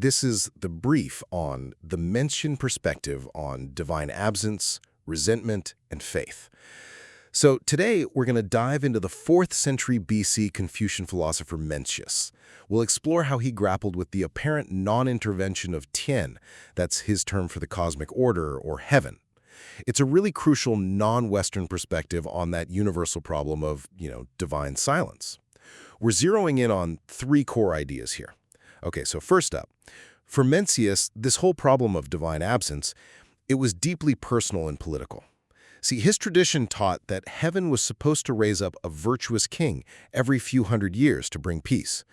This is the brief on the Mencian perspective on divine absence, resentment, and faith. So today we're going to dive into the 4th century BC Confucian philosopher Mencius. We'll explore how he grappled with the apparent non-intervention of Tian, that's his term for the cosmic order or heaven. It's a really crucial non-Western perspective on that universal problem of, divine silence. We're zeroing in on 3 core ideas here. Okay, so first up, for Mencius, this whole problem of divine absence, it was deeply personal and political. See, his tradition taught that heaven was supposed to raise up a virtuous king every few hundred years to bring peace.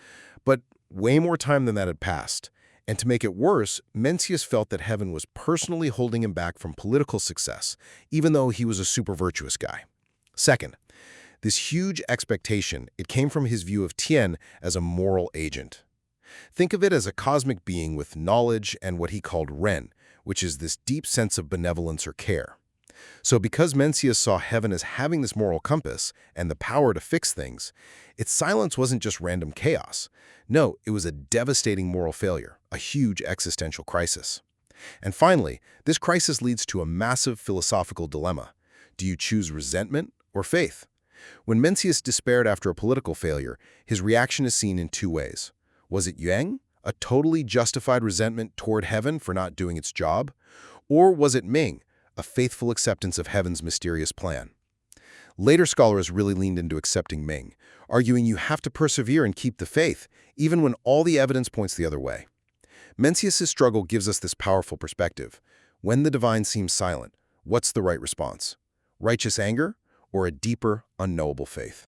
But way more time than that had passed. And to make it worse, Mencius felt that heaven was personally holding him back from political success, even though he was a super virtuous guy. Second, this huge expectation, it came from his view of Tian as a moral agent. Think of it as a cosmic being with knowledge and what he called Ren, which is this deep sense of benevolence or care. So because Mencius saw heaven as having this moral compass and the power to fix things, its silence wasn't just random chaos. No, it was a devastating moral failure, a huge existential crisis. And finally, this crisis leads to a massive philosophical dilemma. Do you choose resentment or faith? When Mencius despaired after a political failure, his reaction is seen in 2 ways. Was it Yang, a totally justified resentment toward heaven for not doing its job? Or was it Ming, a faithful acceptance of heaven's mysterious plan? Later scholars really leaned into accepting Ming, arguing you have to persevere and keep the faith, even when all the evidence points the other way. Mencius's struggle gives us this powerful perspective. When the divine seems silent, what's the right response? Righteous anger or a deeper, unknowable faith?